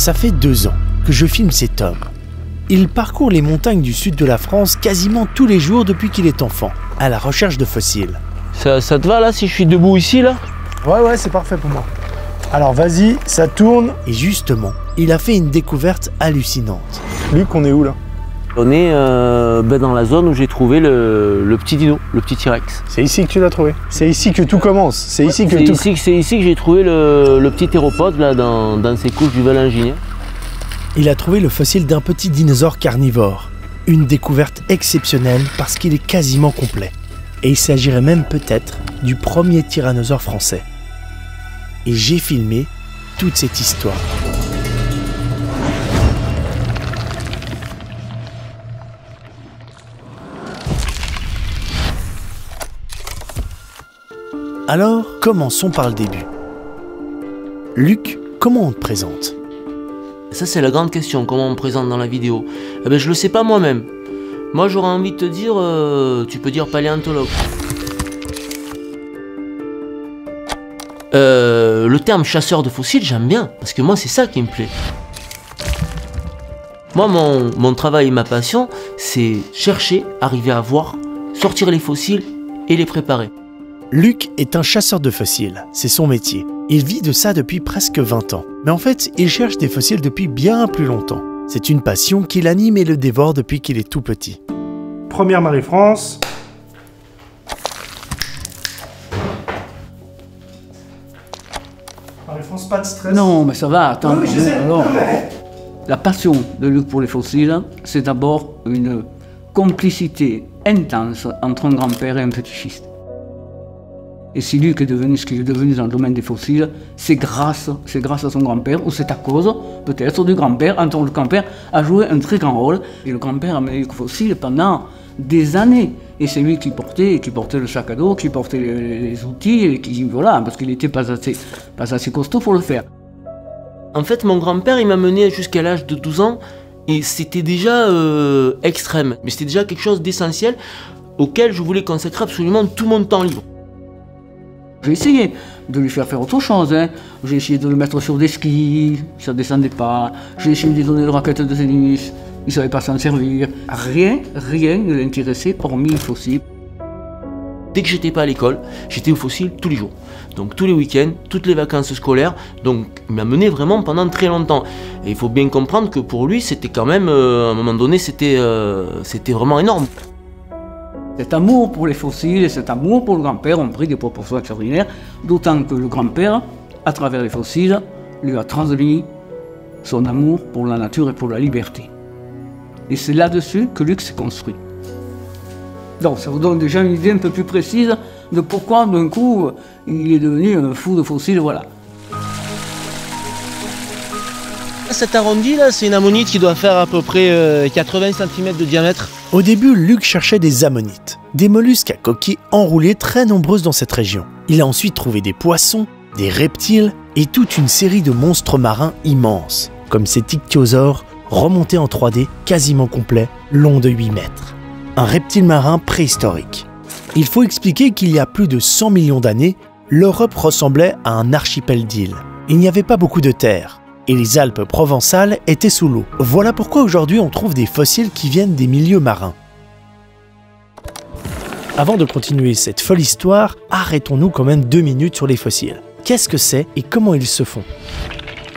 Ça fait 2 ans que je filme cet homme. Il parcourt les montagnes du sud de la France quasiment tous les jours depuis qu'il est enfant, à la recherche de fossiles. Ça te va là si je suis debout ici là? Ouais, c'est parfait pour moi. Alors vas-y, ça tourne. Et justement, il a fait une découverte hallucinante. Luc, on est où là? On est dans la zone où j'ai trouvé le petit dino, le petit T-Rex. C'est ici que tu l'as trouvé. C'est ici que tout commence. C'est ici que j'ai trouvé le petit théropode là dans ses couches du Valanginier. Il a trouvé le fossile d'un petit dinosaure carnivore. Une découverte exceptionnelle parce qu'il est quasiment complet. Et il s'agirait même peut-être du premier tyrannosaure français. Et j'ai filmé toute cette histoire. Alors, commençons par le début. Luc, comment on te présente? Ça c'est la grande question, comment on me présente dans la vidéo. Eh ben, je le sais pas moi-même. Moi j'aurais envie de te dire, tu peux dire paléontologue. Le terme chasseur de fossiles, j'aime bien, parce que moi c'est ça qui me plaît. Moi mon travail et ma passion, c'est chercher, arriver à voir, sortir les fossiles et les préparer. Luc est un chasseur de fossiles, c'est son métier. Il vit de ça depuis presque 20 ans. Mais en fait, il cherche des fossiles depuis bien plus longtemps. C'est une passion qui l'anime et le dévore depuis qu'il est tout petit. Première Marie-France. Marie-France, pas de stress. Non, mais ça va, attends. Oui, je sais. Alors, la passion de Luc pour les fossiles, c'est d'abord une complicité intense entre un grand-père et un petit-fils. Et si Luc est devenu ce qu'il est devenu dans le domaine des fossiles, c'est grâce à son grand-père, ou c'est à cause, peut-être, du grand-père, dont le grand-père a joué un très grand rôle. Et le grand-père a mené les fossiles pendant des années. Et c'est lui qui portait le sac à dos, qui portait les outils, et qui, voilà, parce qu'il n'était pas assez costaud pour le faire. En fait, mon grand-père, il m'a mené jusqu'à l'âge de 12 ans, et c'était déjà extrême. Mais c'était déjà quelque chose d'essentiel, auquel je voulais consacrer absolument tout mon temps libre. J'ai essayé de lui faire autre chose, hein. J'ai essayé de le mettre sur des skis, ça ne descendait pas. J'ai essayé de lui donner des raquettes de tennis, il ne savait pas s'en servir. Rien ne l'intéressait hormis les fossiles. Dès que j'étais pas à l'école, j'étais au fossile tous les jours. Donc tous les week-ends, toutes les vacances scolaires, donc il m'a mené vraiment pendant très longtemps. Et il faut bien comprendre que pour lui, c'était quand même, à un moment donné, c'était vraiment énorme. Cet amour pour les fossiles et cet amour pour le grand-père ont pris des proportions extraordinaires, d'autant que le grand-père, à travers les fossiles, lui a transmis son amour pour la nature et pour la liberté. Et c'est là-dessus que Luc s'est construit. Donc ça vous donne déjà une idée un peu plus précise de pourquoi d'un coup il est devenu un fou de fossiles, voilà. Cet arrondi là, c'est une ammonite qui doit faire à peu près 80 cm de diamètre. Au début, Luc cherchait des ammonites, des mollusques à coquilles enroulées très nombreuses dans cette région. Il a ensuite trouvé des poissons, des reptiles et toute une série de monstres marins immenses, comme ces ichthyosaures remontés en 3D quasiment complets, longs de 8 mètres. Un reptile marin préhistorique. Il faut expliquer qu'il y a plus de 100 millions d'années, l'Europe ressemblait à un archipel d'îles. Il n'y avait pas beaucoup de terre. Et les Alpes provençales étaient sous l'eau. Voilà pourquoi aujourd'hui on trouve des fossiles qui viennent des milieux marins. Avant de continuer cette folle histoire, arrêtons-nous quand même 2 minutes sur les fossiles. Qu'est-ce que c'est et comment ils se font?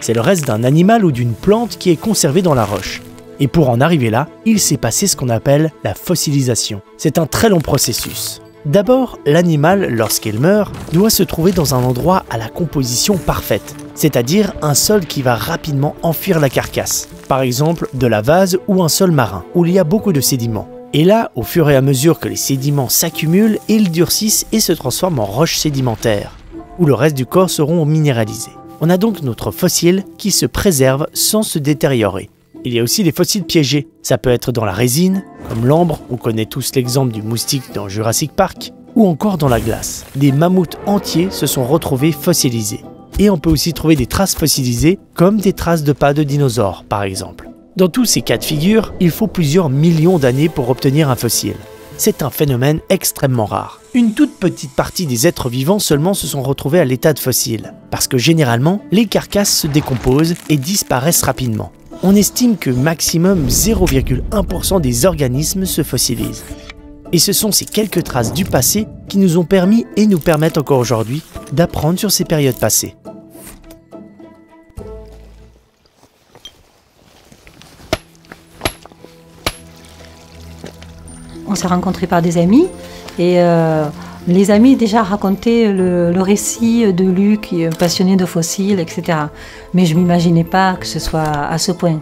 C'est le reste d'un animal ou d'une plante qui est conservé dans la roche. Et pour en arriver là, il s'est passé ce qu'on appelle la fossilisation. C'est un très long processus. D'abord, l'animal, lorsqu'il meurt, doit se trouver dans un endroit à la composition parfaite, c'est-à-dire un sol qui va rapidement enfuir la carcasse, par exemple de la vase ou un sol marin, où il y a beaucoup de sédiments. Et là, au fur et à mesure que les sédiments s'accumulent, ils durcissent et se transforment en roches sédimentaires, où le reste du corps seront minéralisés. On a donc notre fossile qui se préserve sans se détériorer. Il y a aussi les fossiles piégés. Ça peut être dans la résine, comme l'ambre, on connaît tous l'exemple du moustique dans Jurassic Park, ou encore dans la glace. Des mammouths entiers se sont retrouvés fossilisés. Et on peut aussi trouver des traces fossilisées, comme des traces de pas de dinosaures, par exemple. Dans tous ces cas de figure, il faut plusieurs millions d'années pour obtenir un fossile. c'est un phénomène extrêmement rare. Une toute petite partie des êtres vivants seulement se sont retrouvés à l'état de fossiles, parce que généralement, les carcasses se décomposent et disparaissent rapidement. On estime que maximum 0,1% des organismes se fossilisent. Et ce sont ces quelques traces du passé qui nous ont permis et nous permettent encore aujourd'hui d'apprendre sur ces périodes passées. On s'est rencontrés par des amis et les amis déjà racontaient le récit de Luc, qui est passionné de fossiles, etc. Mais je ne m'imaginais pas que ce soit à ce point.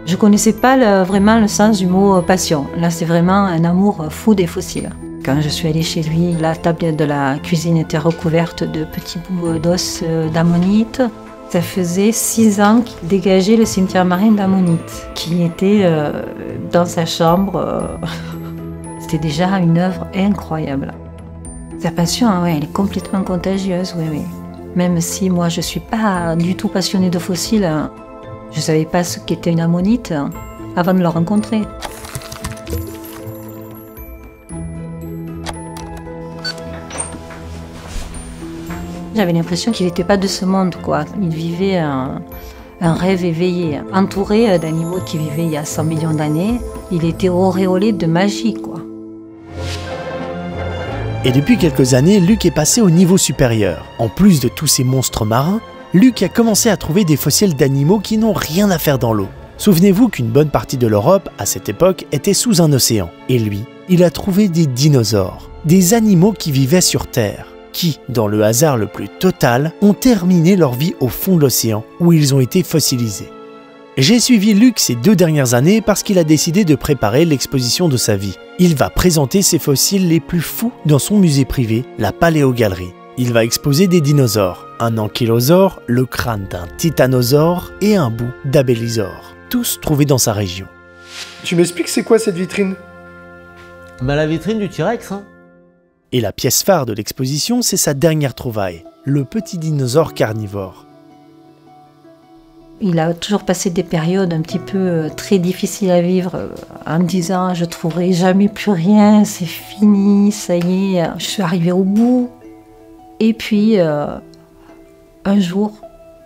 Je ne connaissais pas vraiment le sens du mot passion. Là, c'est vraiment un amour fou des fossiles. Quand je suis allée chez lui, la table de la cuisine était recouverte de petits bouts d'os d'ammonite. Ça faisait 6 ans qu'il dégageait le cimetière marin d'ammonite, qui était dans sa chambre. C'était déjà une œuvre incroyable. Sa passion, ouais, elle est complètement contagieuse, oui, oui. Même si moi, je ne suis pas du tout passionnée de fossiles, je ne savais pas ce qu'était une ammonite avant de le rencontrer. J'avais l'impression qu'il n'était pas de ce monde, quoi. Il vivait un rêve éveillé, entouré d'animaux qui vivaient il y a 100 millions d'années. Il était auréolé de magie, quoi. Et depuis quelques années, Luc est passé au niveau supérieur. En plus de tous ces monstres marins, Luc a commencé à trouver des fossiles d'animaux qui n'ont rien à faire dans l'eau. Souvenez-vous qu'une bonne partie de l'Europe, à cette époque, était sous un océan. Et lui, il a trouvé des dinosaures, des animaux qui vivaient sur Terre, qui, dans le hasard le plus total, ont terminé leur vie au fond de l'océan, où ils ont été fossilisés. J'ai suivi Luc ces 2 dernières années parce qu'il a décidé de préparer l'exposition de sa vie. Il va présenter ses fossiles les plus fous dans son musée privé, la Paléogalerie. Il va exposer des dinosaures, un ankylosaure, le crâne d'un titanosaure et un bout d'abélisaure, tous trouvés dans sa région. Tu m'expliques c'est quoi cette vitrine? Bah, la vitrine du T-Rex, hein. Et la pièce phare de l'exposition, c'est sa dernière trouvaille, le petit dinosaure carnivore. Il a toujours passé des périodes un petit peu très difficiles à vivre en me disant « je ne trouverai jamais plus rien, c'est fini, ça y est, je suis arrivée au bout ». Et puis, un jour,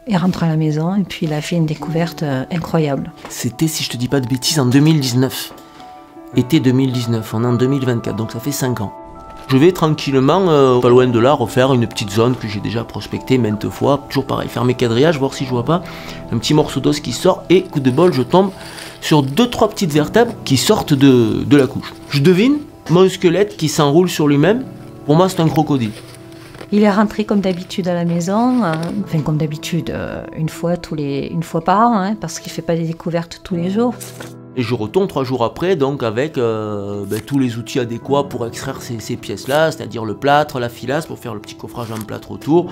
il rentre à la maison et puis il a fait une découverte incroyable. C'était, si je te dis pas de bêtises, en 2019. Été 2019, on est en 2024, donc ça fait 5 ans. Je vais tranquillement, pas loin de là, refaire une petite zone que j'ai déjà prospectée maintes fois. Toujours pareil, faire mes quadrillages, voir si je vois pas un petit morceau d'os qui sort. Et coup de bol, je tombe sur 2-3 petites vertèbres qui sortent de la couche. Je devine mon squelette qui s'enroule sur lui-même. Pour moi, c'est un crocodile. Il est rentré comme d'habitude à la maison, enfin comme d'habitude, une fois par an, hein, parce qu'il ne fait pas des découvertes tous les jours. Et je retourne 3 jours après, donc avec tous les outils adéquats pour extraire ces pièces-là, c'est-à-dire le plâtre, la filasse pour faire le petit coffrage en plâtre autour,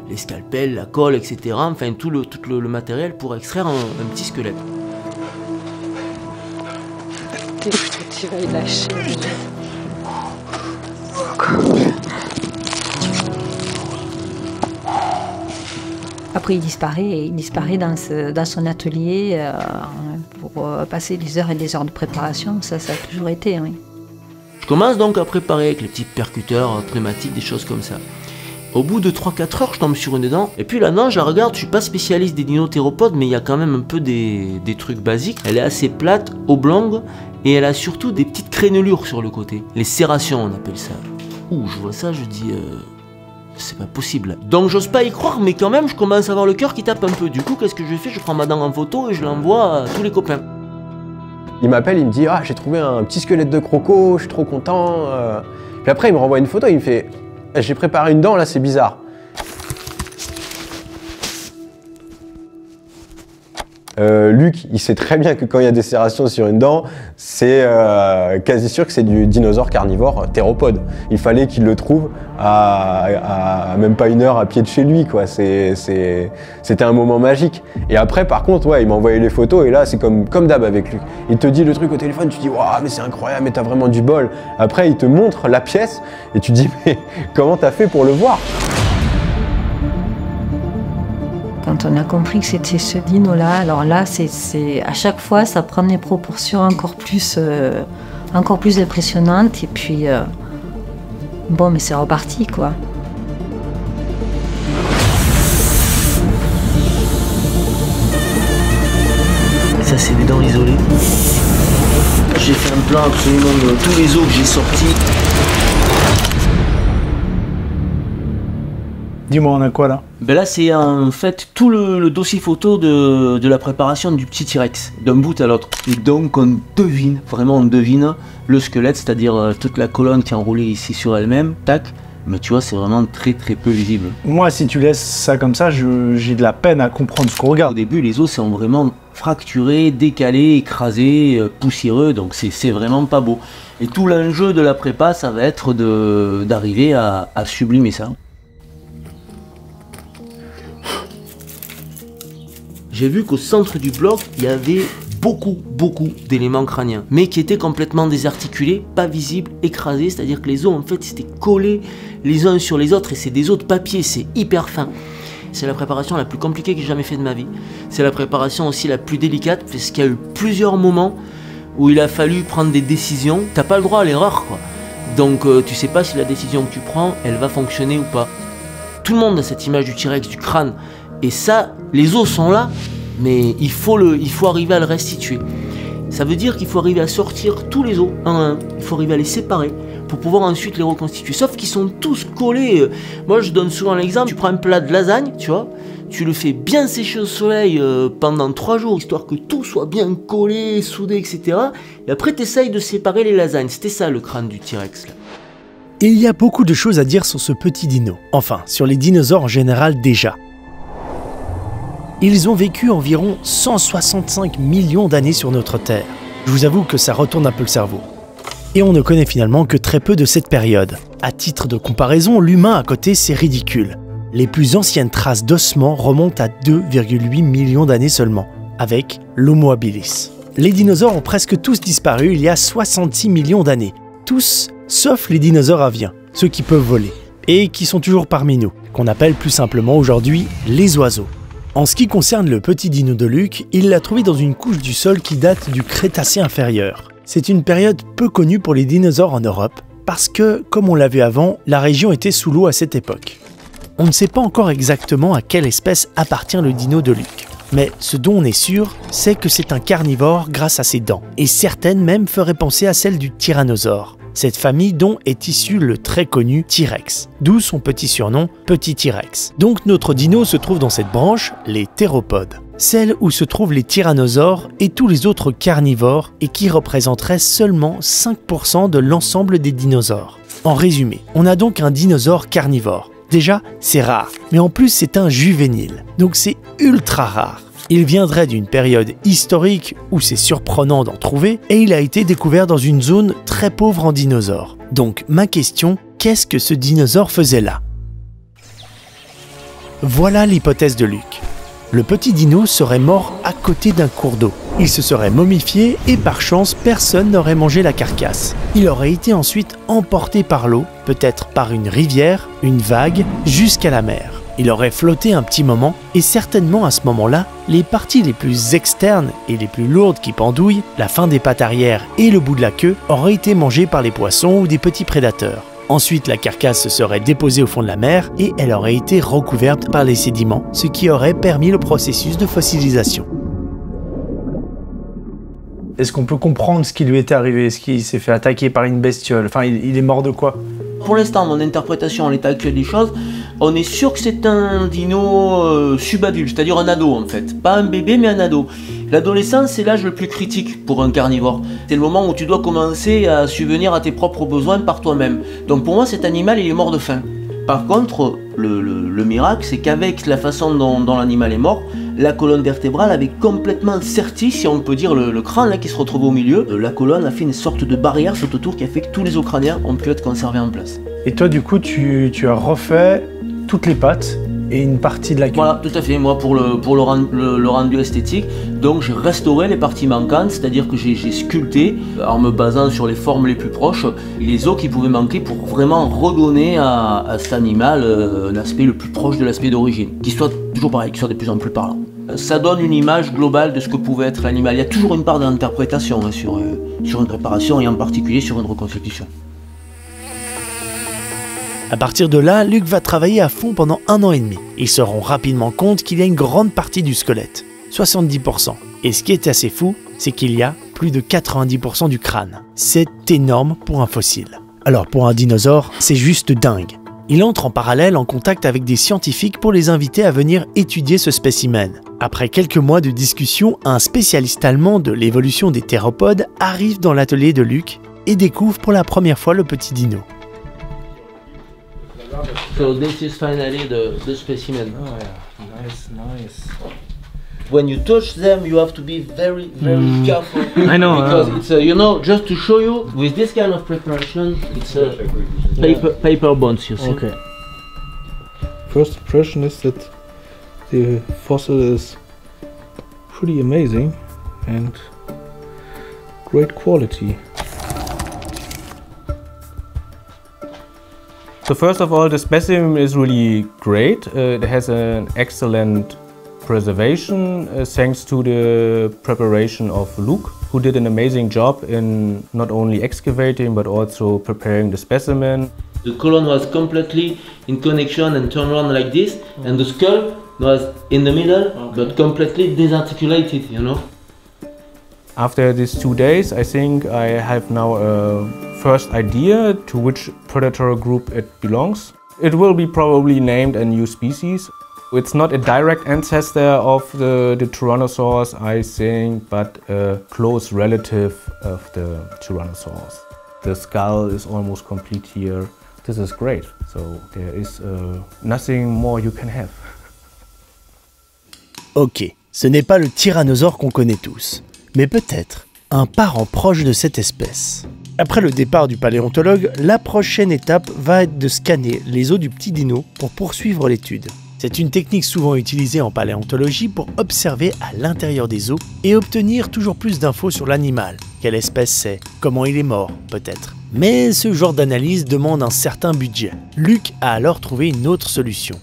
les scalpels, la colle, etc. Enfin tout le matériel pour extraire un petit squelette. Tu vas y lâcher. Après, il disparaît dans son atelier pour passer des heures et des heures de préparation. Ça a toujours été, oui. Je commence donc à préparer avec les petits percuteurs pneumatiques, des choses comme ça. Au bout de 3-4 heures, je tombe sur une dent. Et puis la dent, je la regarde, je suis pas spécialiste des dinothéropodes, mais il y a quand même un peu des trucs basiques. Elle est assez plate, oblongue, et elle a surtout des petites crénelures sur le côté. Les serrations, on appelle ça. Ouh, je vois ça, je dis... c'est pas possible. Donc j'ose pas y croire, mais quand même, je commence à avoir le cœur qui tape un peu. Du coup, qu'est-ce que je fais? Je prends ma dent en photo et je l'envoie à tous les copains. Il m'appelle, il me dit « Ah, j'ai trouvé un petit squelette de croco, je suis trop content. » Puis après, il me renvoie une photo, il me fait « J'ai préparé une dent, là, c'est bizarre. » Luc, il sait très bien que quand il y a des serrations sur une dent, c'est quasi sûr que c'est du dinosaure carnivore théropode. Il fallait qu'il le trouve à même pas 1 heure à pied de chez lui, quoi. C'était un moment magique. Et après, par contre, ouais, il m'a envoyé les photos et là, c'est comme d'hab avec Luc. Il te dit le truc au téléphone, tu dis « Waouh, mais c'est incroyable, mais t'as vraiment du bol. » Après, il te montre la pièce et tu dis « Mais comment t'as fait pour le voir ?» Quand on a compris que c'était ce dino-là, alors là, à chaque fois, ça prend des proportions encore plus encore plus impressionnante. Et puis, bon, mais c'est reparti, quoi. Ça, c'est des dents isolées. J'ai fait un plan absolument de tous les os que j'ai sortis. Dis-moi, on a quoi là? Ben là, c'est en fait tout le dossier photo de la préparation du petit T-Rex, d'un bout à l'autre. Et donc, on devine, vraiment on devine le squelette, c'est-à-dire toute la colonne qui est enroulée ici sur elle-même, tac. Mais tu vois, c'est vraiment très peu visible. Moi, si tu laisses ça comme ça, j'ai de la peine à comprendre ce qu'on Au regarde. début, les os sont vraiment fracturés, décalés, écrasés, poussiéreux, donc c'est vraiment pas beau. Et tout l'enjeu de la prépa, ça va être d'arriver à sublimer ça. J'ai vu qu'au centre du bloc, il y avait beaucoup d'éléments crâniens, mais qui étaient complètement désarticulés, pas visibles, écrasés, c'est-à-dire que les os en fait s'étaient collés les uns sur les autres et c'est des os de papier, c'est hyper fin. C'est la préparation la plus compliquée que j'ai jamais fait de ma vie. C'est la préparation aussi la plus délicate parce qu'il y a eu plusieurs moments où il a fallu prendre des décisions. T'as pas le droit à l'erreur, quoi. Donc tu sais pas si la décision que tu prends, elle va fonctionner ou pas. Tout le monde a cette image du T-Rex, du crâne. Et ça, les os sont là, mais il faut arriver à le restituer. Ça veut dire qu'il faut arriver à sortir tous les os un à un. Il faut arriver à les séparer pour pouvoir ensuite les reconstituer. Sauf qu'ils sont tous collés. Moi, je donne souvent l'exemple. Tu prends un plat de lasagne, tu vois, tu le fais bien sécher au soleil pendant 3 jours, histoire que tout soit bien collé, soudé, etc. Et après, tu essayes de séparer les lasagnes. C'était ça le crâne du T-Rex, là. Il y a beaucoup de choses à dire sur ce petit dino. Enfin, sur les dinosaures en général déjà. Ils ont vécu environ 165 millions d'années sur notre Terre. Je vous avoue que ça retourne un peu le cerveau. Et on ne connaît finalement que très peu de cette période. À titre de comparaison, l'humain à côté, c'est ridicule. Les plus anciennes traces d'ossements remontent à 2,8 millions d'années seulement, avec l'Homo habilis. Les dinosaures ont presque tous disparu il y a 66 millions d'années. Tous, sauf les dinosaures aviens, ceux qui peuvent voler, et qui sont toujours parmi nous, qu'on appelle plus simplement aujourd'hui les oiseaux. En ce qui concerne le petit dino de Luc, il l'a trouvé dans une couche du sol qui date du Crétacé inférieur. C'est une période peu connue pour les dinosaures en Europe, parce que, comme on l'a vu avant, la région était sous l'eau à cette époque. On ne sait pas encore exactement à quelle espèce appartient le dino de Luc. Mais ce dont on est sûr, c'est que c'est un carnivore grâce à ses dents, et certaines même feraient penser à celles du tyrannosaure. Cette famille dont est issu le très connu T-Rex, d'où son petit surnom Petit T-Rex. Donc notre dino se trouve dans cette branche, les théropodes, celle où se trouvent les tyrannosaures et tous les autres carnivores et qui représenteraient seulement 5% de l'ensemble des dinosaures. En résumé, on a donc un dinosaure carnivore. Déjà, c'est rare, mais en plus c'est un juvénile, donc c'est ultra rare. Il viendrait d'une période historique où c'est surprenant d'en trouver et il a été découvert dans une zone très pauvre en dinosaures. Donc ma question, qu'est-ce que ce dinosaure faisait là? Voilà l'hypothèse de Luc. Le petit dino serait mort à côté d'un cours d'eau. Il se serait momifié et par chance personne n'aurait mangé la carcasse. Il aurait été ensuite emporté par l'eau, peut-être par une rivière, une vague, jusqu'à la mer. Il aurait flotté un petit moment et certainement à ce moment-là, les parties les plus externes et les plus lourdes qui pendouillent, la fin des pattes arrière et le bout de la queue, auraient été mangées par les poissons ou des petits prédateurs. Ensuite, la carcasse se serait déposée au fond de la mer et elle aurait été recouverte par les sédiments, ce qui aurait permis le processus de fossilisation. Est-ce qu'on peut comprendre ce qui lui était arrivé? Est-ce qu'il s'est fait attaquer par une bestiole? Enfin, il est mort de quoi? Pour l'instant, mon interprétation en l'état actuel des choses, on est sûr que c'est un dino subadulte, c'est-à-dire un ado en fait. Pas un bébé, mais un ado. L'adolescence, c'est l'âge le plus critique pour un carnivore. C'est le moment où tu dois commencer à subvenir à tes propres besoins par toi-même. Donc pour moi, cet animal, il est mort de faim. Par contre, le miracle, c'est qu'avec la façon dont l'animal est mort, la colonne vertébrale avait complètement serti, si on peut dire, le crâne là, qui se retrouve au milieu. La colonne a fait une sorte de barrière tout autour qui a fait que tous les os crâniens ont pu être conservés en place. Et toi, du coup, tu as refait toutes les pattes et une partie de la queue. Voilà, tout à fait. Moi, pour le rendu esthétique, donc j'ai restauré les parties manquantes, c'est-à-dire que j'ai sculpté, en me basant sur les formes les plus proches, les os qui pouvaient manquer pour vraiment redonner à cet animal un aspect le plus proche de l'aspect d'origine, qui soit toujours pareil, qui soit de plus en plus parlant. Ça donne une image globale de ce que pouvait être l'animal. Il y a toujours une part d'interprétation hein, sur une préparation et en particulier sur une reconstitution. À partir de là, Luc va travailler à fond pendant 1 an et demi. Ils se rendent rapidement compte qu'il y a une grande partie du squelette, 70%. Et ce qui est assez fou, c'est qu'il y a plus de 90% du crâne. C'est énorme pour un fossile. Alors pour un dinosaure, c'est juste dingue. Il entre en parallèle en contact avec des scientifiques pour les inviter à venir étudier ce spécimen. Après quelques mois de discussion, un spécialiste allemand de l'évolution des théropodes arrive dans l'atelier de Luc et découvre pour la première fois le petit dino. So this is finally the specimen. Oh yeah, nice. When you touch them, you have to be very careful. I know. Because it's you know, just to show you, with this kind of preparation, it's paper bones. You see. Okay. First impression is that the fossil is pretty amazing and great quality. So first of all, the specimen is really great. It has an excellent preservation thanks to the preparation of Luke, who did an amazing job in not only excavating but also preparing the specimen. The colon was completely in connection and turned around like this, and the skull was in the middle, but completely disarticulated, you know. After these 2 days, I think I have now a first idea to which predator group it belongs. It will be probably named a new species. It's not a direct ancestor of the Tyrannosaurus, I think, but a close relative of the Tyrannosaurus. The skull is almost complete here. This is great, so there is nothing more you can have. Ok, ce n'est pas le tyrannosaure qu'on connaît tous, mais peut-être un parent proche de cette espèce. Après le départ du paléontologue, la prochaine étape va être de scanner les os du petit dino pour poursuivre l'étude. C'est une technique souvent utilisée en paléontologie pour observer à l'intérieur des os et obtenir toujours plus d'infos sur l'animal. Quelle espèce c'est, comment il est mort, peut-être. Mais ce genre d'analyse demande un certain budget. Luc a alors trouvé une autre solution.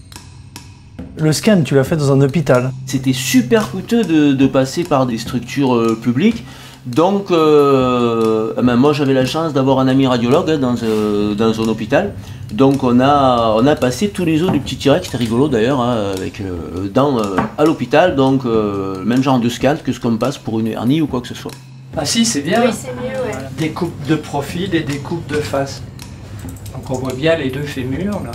Le scan, tu l'as fait dans un hôpital. C'était super coûteux de passer par des structures publiques. Donc, moi j'avais la chance d'avoir un ami radiologue hein, dans un hôpital. Donc on a passé tous les os du petit T-Rex, c'était rigolo d'ailleurs, hein, avec à l'hôpital. Donc même genre de scan que ce qu'on passe pour une hernie ou quoi que ce soit. Ah si, c'est bien. Oui, c'est mieux, ouais. Des coupes de profil et des coupes de face. Donc on voit bien les deux fémurs là.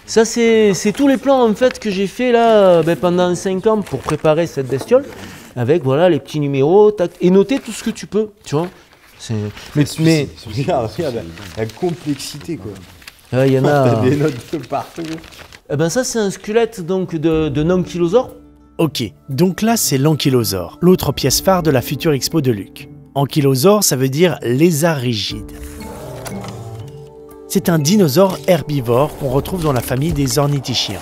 Ça c'est tous les plans en fait que j'ai fait là pendant 5 ans pour préparer cette bestiole, avec voilà les petits numéros, tac, et noter tout ce que tu peux, tu vois. Mais regarde la complexité quoi. Il y en a. T'as des notes de partout. Eh ben ça c'est un squelette donc de ankylosaure. Ok, donc là c'est l'ankylosaure, l'autre pièce phare de la future expo de Luc. Ankylosaure, ça veut dire lézard rigide. C'est un dinosaure herbivore qu'on retrouve dans la famille des ornithichiens.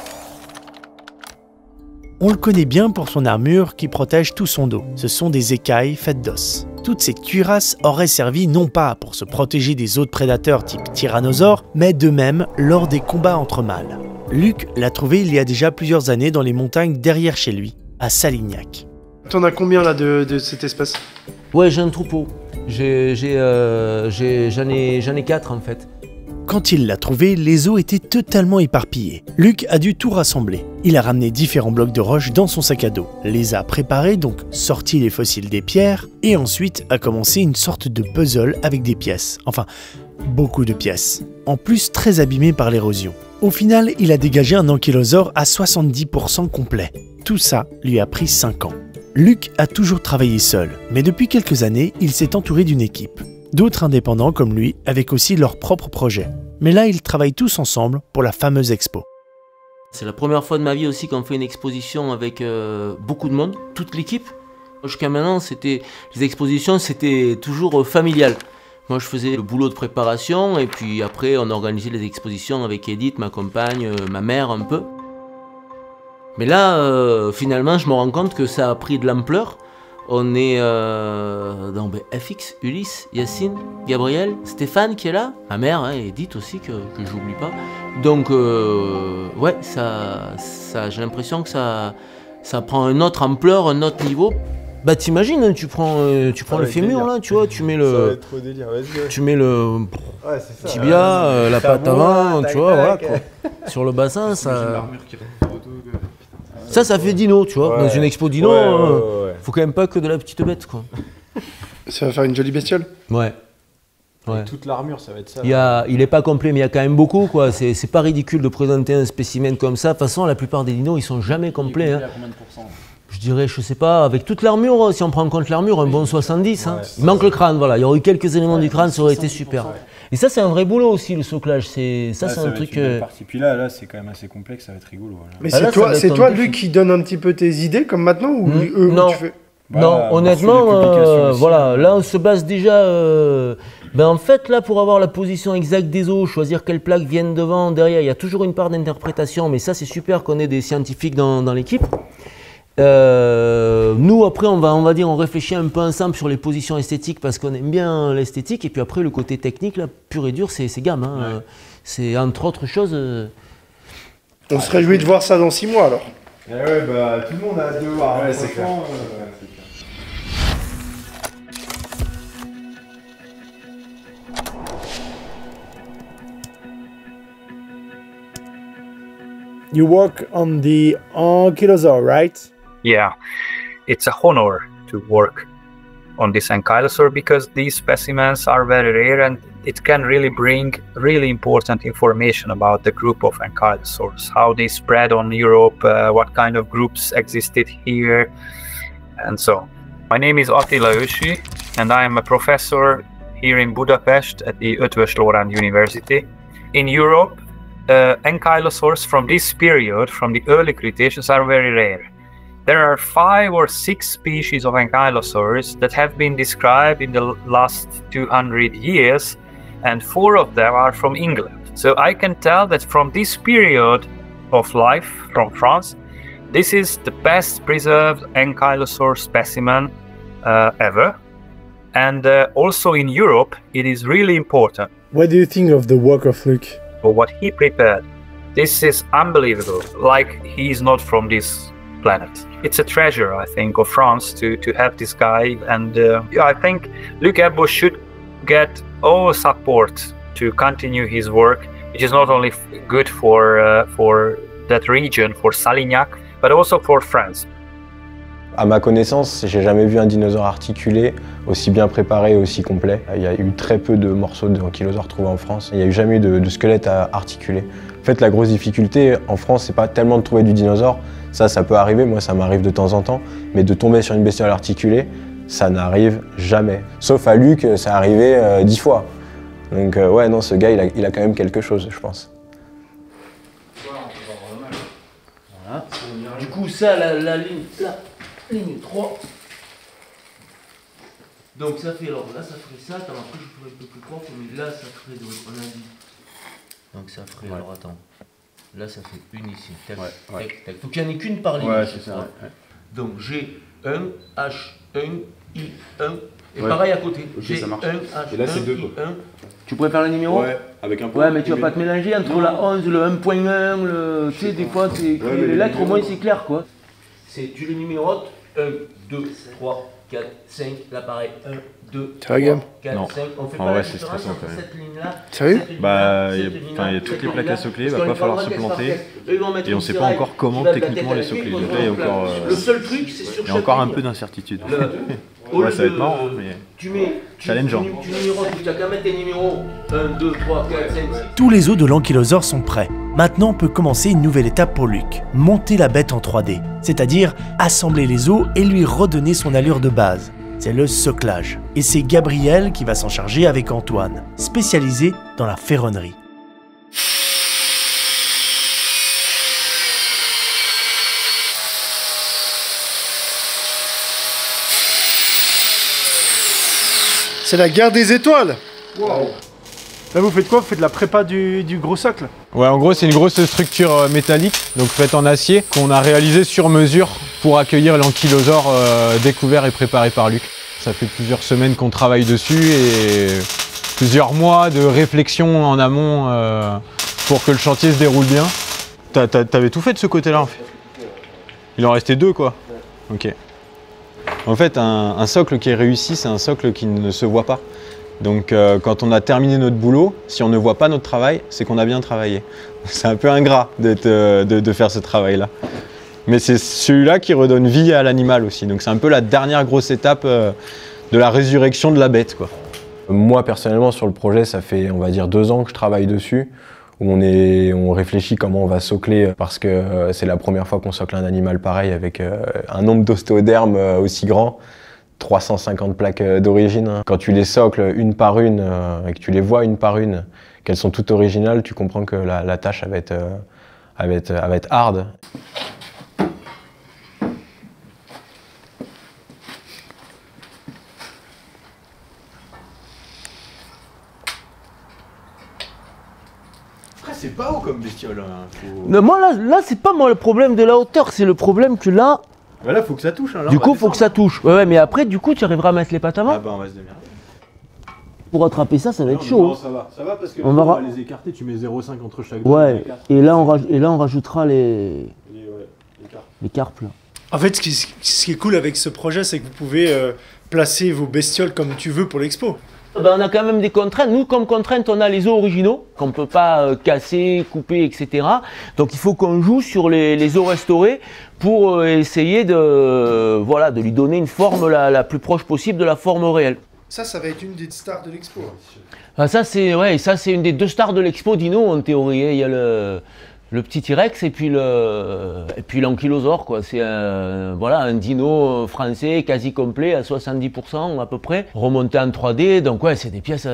On le connaît bien pour son armure qui protège tout son dos. Ce sont des écailles faites d'os. Toutes ces cuirasses auraient servi non pas pour se protéger des autres prédateurs type tyrannosaure, mais d'eux-mêmes lors des combats entre mâles. Luc l'a trouvé il y a déjà plusieurs années dans les montagnes derrière chez lui, à Salignac. T'en as combien là de cette espèce? Ouais, j'ai un troupeau. J'en ai 4 en fait. Quand il l'a trouvé, les os étaient totalement éparpillés. Luc a dû tout rassembler. Il a ramené différents blocs de roche dans son sac à dos, les a préparés, donc sorti les fossiles des pierres, et ensuite a commencé une sorte de puzzle avec des pièces. Enfin, beaucoup de pièces. En plus, très abîmées par l'érosion. Au final, il a dégagé un ankylosaure à 70% complet. Tout ça lui a pris 5 ans. Luc a toujours travaillé seul, mais depuis quelques années, il s'est entouré d'une équipe. D'autres indépendants comme lui, avec aussi leurs propres projets. Mais là, ils travaillent tous ensemble pour la fameuse expo. C'est la première fois de ma vie aussi qu'on fait une exposition avec beaucoup de monde, toute l'équipe. Jusqu'à maintenant, les expositions, c'était toujours familial. Moi, je faisais le boulot de préparation et puis après, on organisait les expositions avec Edith, ma compagne, ma mère un peu. Mais là, finalement, je me rends compte que ça a pris de l'ampleur. On est dans FX, Ulysse, Yacine, Gabriel, Stéphane qui est là, ma mère, hein, Edith aussi, que j'oublie pas. Donc, ouais, j'ai l'impression que ça prend une autre ampleur, un autre niveau. Bah t'imagines, hein, tu prends le fémur là, tu vois, tu mets le... Ça va être trop délire, vas-y. Tu mets le Ouais, c'est ça. tibia, la patte avant, tu vois, voilà quoi. Sur le bassin, ça... Ça fait dino, tu vois. Dans une expo dino, faut quand même pas que de la petite bête, quoi. Ça va faire une jolie bestiole. Ouais. Toute l'armure, ça va être ça. Il est pas complet, mais il y a quand même beaucoup, quoi. C'est pas ridicule de présenter un spécimen comme ça. De toute façon, la plupart des dinos, ils sont jamais complets. Hein. Combien de pourcents ? Je dirais, je sais pas, avec toute l'armure, si on prend en compte l'armure, un bon 70. Hein. Il manque le crâne, voilà. Il y aurait eu quelques éléments du crâne, ça aurait été super. Et ça, c'est un vrai boulot aussi, le soclage. C'est un truc. Puis là, c'est quand même assez complexe, ça va être rigolo. Voilà. Mais c'est toi, Luc, qui donne un petit peu tes idées comme maintenant ou eux, non. tu fais... Non, honnêtement, voilà, là on se base déjà. En fait, là pour avoir la position exacte des os, choisir quelles plaques viennent devant, derrière, il y a toujours une part d'interprétation, mais ça c'est super qu'on ait des scientifiques dans l'équipe. Nous après on va dire on réfléchit un peu ensemble sur les positions esthétiques parce qu'on aime bien l'esthétique et puis après le côté technique là pur et dur c'est gamme hein. C'est entre autres choses. On se réjouit de voir ça dans 6 mois alors. Eh ouais bah tout le monde a hâte de voir. Ouais, c'est clair. You work on the ankylosaur, right? Yeah, it's a honor to work on this ankylosaur because these specimens are very rare and it can really bring really important information about the group of ankylosaurs, how they spread on Europe, what kind of groups existed here, and so on. My name is Attila Ősi and I am a professor here in Budapest at the Eötvös Loránd University. In Europe, ankylosaurs from this period, from the early Cretaceous, are very rare. There are 5 or 6 species of ankylosaurs that have been described in the last 200 years, and 4 of them are from England. So I can tell that from this period of life, from France, this is the best preserved ankylosaur specimen ever. And also in Europe, it is really important. What do you think of the work of Luc? For what he prepared, this is unbelievable, like he is not from this planet. It's a treasure, I think, of France to have this guy, and I think Luc Herbaut should get all support to continue his work, which is not only good for that region, for Salignac, but also for France. À ma connaissance, j'ai jamais vu un dinosaure articulé aussi bien préparé et aussi complet. Il y a eu très peu de morceaux d'ankylosaures trouvés en France. Il n'y a eu jamais eu de squelette articulé. En fait, la grosse difficulté en France, c'est pas tellement de trouver du dinosaure. Ça peut arriver, moi ça m'arrive de temps en temps. Mais de tomber sur une bestiole articulée, ça n'arrive jamais. Sauf à Luc, ça arrivé 10 fois. Donc ouais, non, ce gars, il a quand même quelque chose, je pense. Voilà. Du coup, ça, la ligne, là. Ligne 3. Donc ça fait, alors là ça ferait ça, attends, après je ferai un peu plus propre, mais là ça ferait, on a dit. Donc ça ferait, alors attends, là ça fait une ici, tac, tac, tac. Faut qu'il n'y en ait qu'une par ligne. Ouais, c'est ça. Ouais. Donc G1, H1, I1, et pareil à côté, G1, H1, et là c'est 2 I1. Tu pourrais faire le numéro? Ouais, avec un point. Ouais, mais tu vas pas te mélanger entre la 11, le 1.1, le... Tu sais, des fois, les lettres, au moins c'est clair, quoi. Tu le numérotes, 1, 2, 3, 4, 5, là pareil, 1, 2, 3, 4, 5, on fait pas la différence entre cette ligne-là. Sérieux? Bah, il y a toutes les plaques à socler, il va pas falloir se planter, et on sait pas encore comment techniquement les socler. Donc là, il y a encore, il y a encore un peu d'incertitude. Ouais, ça va être marrant, mais challengeant. Tu numérotes, tu n'as qu'à mettre tes numéros, 1, 2, 3, 4, 5, 6. Tous les os de l'ankylosaure sont prêts. Maintenant, on peut commencer une nouvelle étape pour Luc, monter la bête en 3D, c'est-à-dire assembler les os et lui redonner son allure de base. C'est le soclage. Et c'est Gabriel qui va s'en charger avec Antoine, spécialisé dans la ferronnerie. C'est la guerre des étoiles. Wow. Là, vous faites quoi? Vous faites de la prépa du gros socle? Ouais, en gros, c'est une grosse structure métallique, donc faite en acier, qu'on a réalisée sur mesure pour accueillir l'ankylosaure découvert et préparé par Luc. Ça fait plusieurs semaines qu'on travaille dessus et plusieurs mois de réflexion en amont pour que le chantier se déroule bien. T'avais tout fait de ce côté-là, en fait? Il en restait 2, quoi? Ok. En fait, un socle qui est réussi, c'est un socle qui ne se voit pas. Donc quand on a terminé notre boulot, si on ne voit pas notre travail, c'est qu'on a bien travaillé. C'est un peu ingrat de faire ce travail-là. Mais c'est celui-là qui redonne vie à l'animal aussi. Donc c'est un peu la dernière grosse étape de la résurrection de la bête, quoi. Moi personnellement sur le projet, ça fait on va dire 2 ans que je travaille dessus. Où on réfléchit comment on va socler parce que c'est la première fois qu'on socle un animal pareil avec un nombre d'ostéodermes aussi grand. 350 plaques d'origine. Quand tu les socles une par une et que tu les vois une par une, qu'elles sont toutes originales, tu comprends que la tâche va être hard. C'est pas haut comme bestiole. Hein. Non, moi là c'est pas moi le problème de la hauteur, c'est le problème que là. Bah là faut que ça touche. Hein, là, du coup faut que ça touche. Ouais, mais après du coup tu arriveras à mettre les pattes avant. Ah bah on va se démerder. Pour attraper ça va être chaud. Non, ça va parce que on va les écarter, tu mets 0,5 entre chaque deux. Ouais, et là on rajoutera les carpes là. En fait, ce qui est cool avec ce projet, c'est que vous pouvez placer vos bestioles comme tu veux pour l'expo. Ben, on a quand même des contraintes. Nous, comme contrainte, on a les os originaux, qu'on ne peut pas casser, couper, etc. Donc il faut qu'on joue sur les os restaurés pour essayer de lui donner une forme la plus proche possible de la forme réelle. Ça va être une des stars de l'expo. Ah, ça, c'est une des 2 stars de l'expo Dino, en théorie. Il y a le petit T-Rex et puis l'ankylosaure, quoi. C'est un dino français quasi complet à 70% à peu près, remonté en 3D. Donc ouais, c'est des pièces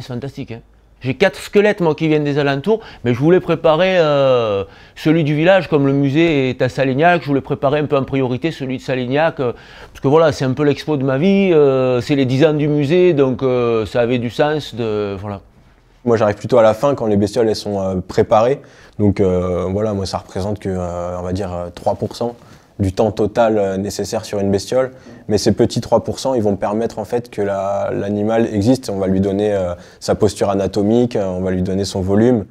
fantastiques. Hein. J'ai 4 squelettes moi qui viennent des alentours, mais je voulais préparer celui du village, comme le musée est à Salignac, je voulais préparer un peu en priorité celui de Salignac, parce que voilà, c'est un peu l'expo de ma vie, c'est les 10 ans du musée, donc ça avait du sens de voilà. Moi j'arrive plutôt à la fin quand les bestioles elles sont préparées. Donc voilà, moi ça représente que on va dire 3% du temps total nécessaire sur une bestiole. Mais ces petits 3%, ils vont permettre en fait que l'animal existe. On va lui donner sa posture anatomique, on va lui donner son volume.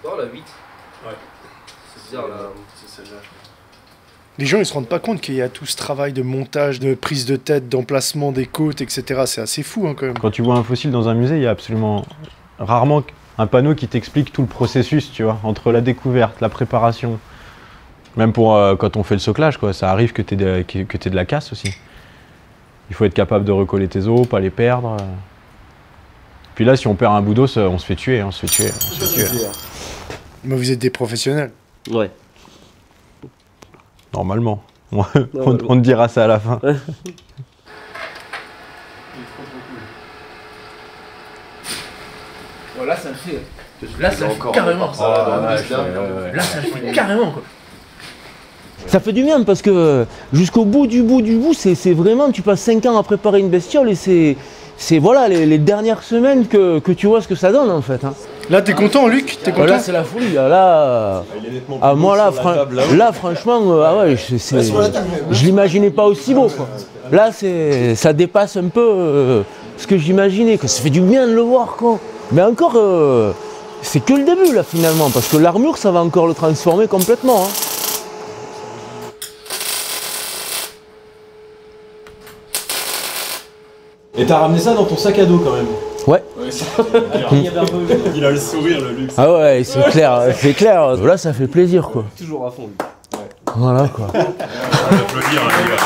Oh la 8. Ouais. C'est bizarre là. C'est celle-là. Les gens ils se rendent pas compte qu'il y a tout ce travail de montage, de prise de tête, d'emplacement des côtes, etc. C'est assez fou hein, quand même. Quand tu vois un fossile dans un musée, il y a absolument rarement un panneau qui t'explique tout le processus, tu vois, entre la découverte, la préparation. Même pour quand on fait le soclage, quoi, ça arrive que t'aies de la casse aussi. Il faut être capable de recoller tes os, pas les perdre. Puis là, si on perd un bout d'os, on se fait tuer, on se fait tuer. Mais vous êtes des professionnels. Ouais. Normalement. On te dira ça à la fin. Là, ça le fait. Là, ça le fait carrément. Là, ça le fait carrément, quoi. Ça fait du bien parce que jusqu'au bout du bout, c'est vraiment, tu passes 5 ans à préparer une bestiole et c'est voilà, les dernières semaines que tu vois ce que ça donne en fait. Hein. Là, t'es content, Luc? T'es content? Là, c'est la folie. Là, moi, là, franchement, ah ouais, je l'imaginais pas aussi beau. Quoi. Là, ça dépasse un peu ce que j'imaginais. Ça fait du bien de le voir, quoi. Mais encore, c'est que le début, là, finalement, parce que l'armure, ça va encore le transformer complètement. Hein. Et t'as ramené ça dans ton sac à dos quand même. Ouais. Il a le sourire, le luxe. Ah ouais, c'est clair, c'est clair. Là, ça fait plaisir, quoi. Toujours à fond. Ouais. Voilà, quoi. On va applaudir, les gars.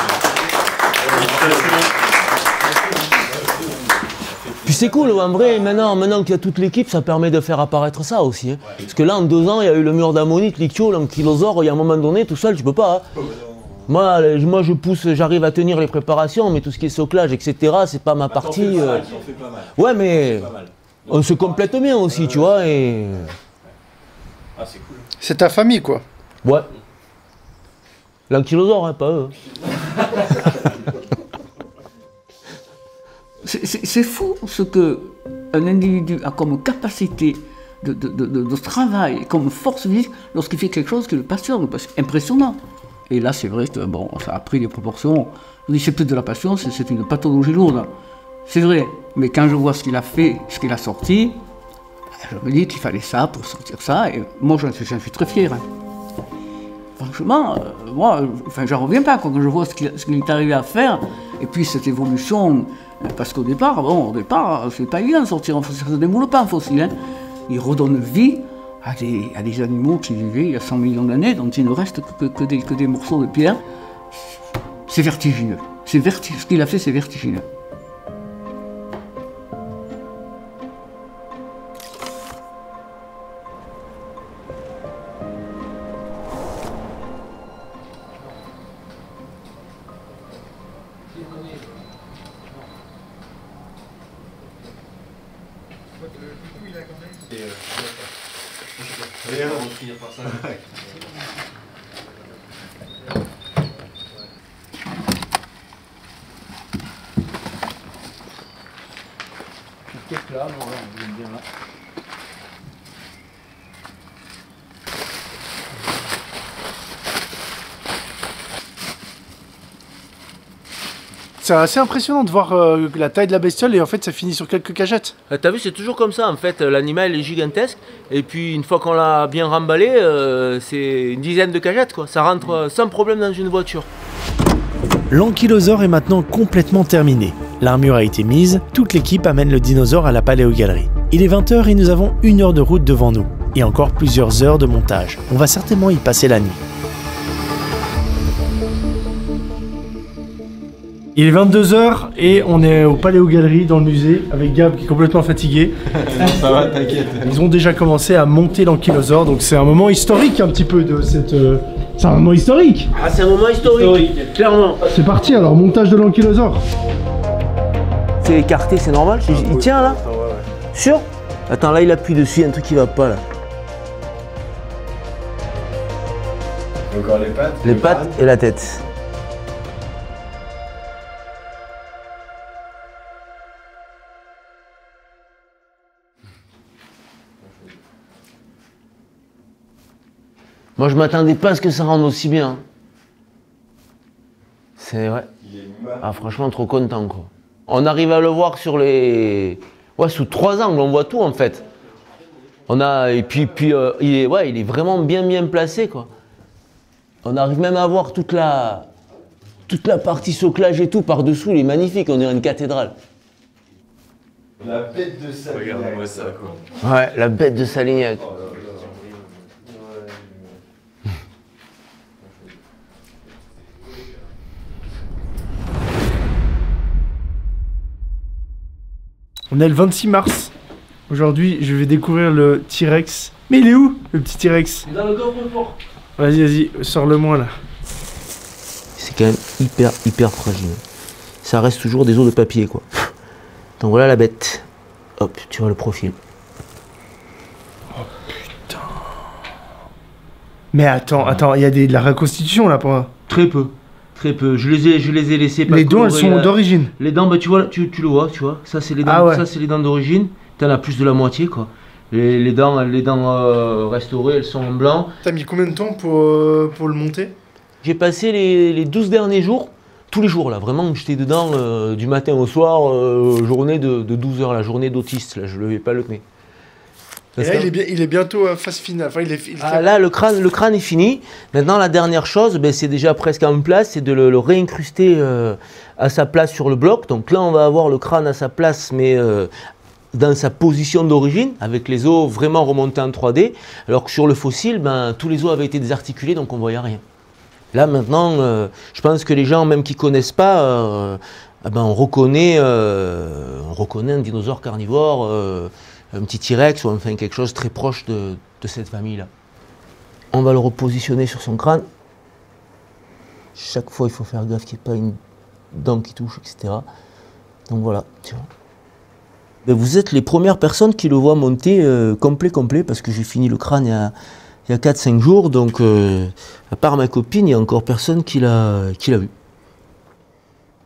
Puis c'est cool, en vrai, maintenant qu'il y a toute l'équipe, ça permet de faire apparaître ça aussi. Hein. Parce que là, en 2 ans, il y a eu le mur d'ammonite, l'ichtio, l'ankylosaure, il y a un moment donné, tout seul, tu peux pas. Hein. Moi, je pousse, j'arrive à tenir les préparations, mais tout ce qui est soclage, etc., c'est pas ma partie. Ouais, mais on se complète bien aussi, tu vois. Et... Ah, c'est cool. C'est ta famille, quoi. Ouais. L'ankylosaure, hein, pas eux. c'est fou ce qu'un individu a comme capacité de travail, comme force physique, lorsqu'il fait quelque chose qui le passionne. Impressionnant. Et là, c'est vrai que bon, ça a pris des proportions. Je dis, c'est plus de la passion, c'est une pathologie lourde. C'est vrai. Mais quand je vois ce qu'il a fait, ce qu'il a sorti, je me dis qu'il fallait ça pour sortir ça. Et moi, j'en suis très fier. Franchement, moi, j'en reviens pas quand je vois ce qu'il est arrivé à faire. Et puis cette évolution, parce qu'au départ, c'est pas évident de sortir en fossile, ça ne démoule pas en fossile. Hein. Il redonne vie à des animaux qui vivaient il y a 100 millions d'années, dont il ne reste que des morceaux de pierre. C'est vertigineux. Ce qu'il a fait, c'est vertigineux. C'est assez impressionnant de voir la taille de la bestiole et en fait ça finit sur quelques cagettes. T'as vu, c'est toujours comme ça en fait, l'animal est gigantesque et puis une fois qu'on l'a bien remballé, c'est une dizaine de cagettes quoi, ça rentre sans problème dans une voiture. L'ankylosaure est maintenant complètement terminé. L'armure a été mise, toute l'équipe amène le dinosaure à la Paléogalerie. Il est 20 h et nous avons 1 heure de route devant nous, et encore plusieurs heures de montage. On va certainement y passer la nuit. Il est 22 h et on est au Paléogalerie dans le musée avec Gab qui est complètement fatigué. Ça va, t'inquiète. Ils ont déjà commencé à monter l'ankylosaure, donc c'est un moment historique un petit peu de cette... C'est un moment historique. Ah, c'est un moment historique, clairement. C'est parti alors, montage de l'ankylosaure. C'est écarté, c'est normal, il tient là? Sûr? Attends, là il appuie dessus, il y a un truc qui va pas là. Encore les pattes. Les pattes et la tête. Moi je m'attendais pas à ce que ça rende aussi bien. C'est vrai. Ah franchement trop content quoi. On arrive à le voir sur les... Ouais, sous 3 angles, on voit tout en fait. On a... Et puis il est vraiment bien placé quoi. On arrive même à voir toute la partie soclage et tout par-dessous, il est magnifique, on dirait une cathédrale. La bête de Salignac. Regarde-moi ça quoi. Ouais, la bête de Salignac. On est le 26 mars. Aujourd'hui, je vais découvrir le T-Rex. Mais il est où, le petit T-Rex? Dans le coffre-fort. Vas-y, sors-le-moi là. C'est quand même hyper fragile. Ça reste toujours des os de papier quoi. Donc voilà la bête. Hop, tu vois le profil. Oh putain. Mais attends, il y a de la reconstitution là pour... Très peu. Je les ai laissés pas. Les dents elles sont d'origine. Les dents, bah tu vois, tu le vois, tu vois. Ça c'est les dents, ça c'est les dents d'origine. T'en as plus de la moitié quoi. Les dents restaurées, elles sont en blanc. T'as mis combien de temps pour le monter? J'ai passé les 12 derniers jours, tous les jours là, vraiment j'étais dedans du matin au soir, journée de 12 heures, la journée d'autiste, là je ne levais pas le nez. Et là, il est bientôt à phase finale. Enfin, là, le crâne est fini. Maintenant, la dernière chose, ben, c'est déjà presque en place, c'est de le réincruster à sa place sur le bloc. Donc là, on va avoir le crâne à sa place, mais dans sa position d'origine, avec les os vraiment remontés en 3D. Alors que sur le fossile, ben, tous les os avaient été désarticulés, donc on ne voyait rien. Là, maintenant, je pense que les gens, même qui ne connaissent pas, ben, on reconnaît un dinosaure carnivore. Un petit T-Rex ou enfin quelque chose très proche de cette famille-là. On va le repositionner sur son crâne. Chaque fois, il faut faire gaffe qu'il n'y ait pas une dent qui touche, etc. Donc voilà, tu vois. Mais vous êtes les premières personnes qui le voient monter complet, parce que j'ai fini le crâne il y a 4-5 jours, donc à part ma copine, il n'y a encore personne qui l'a vu.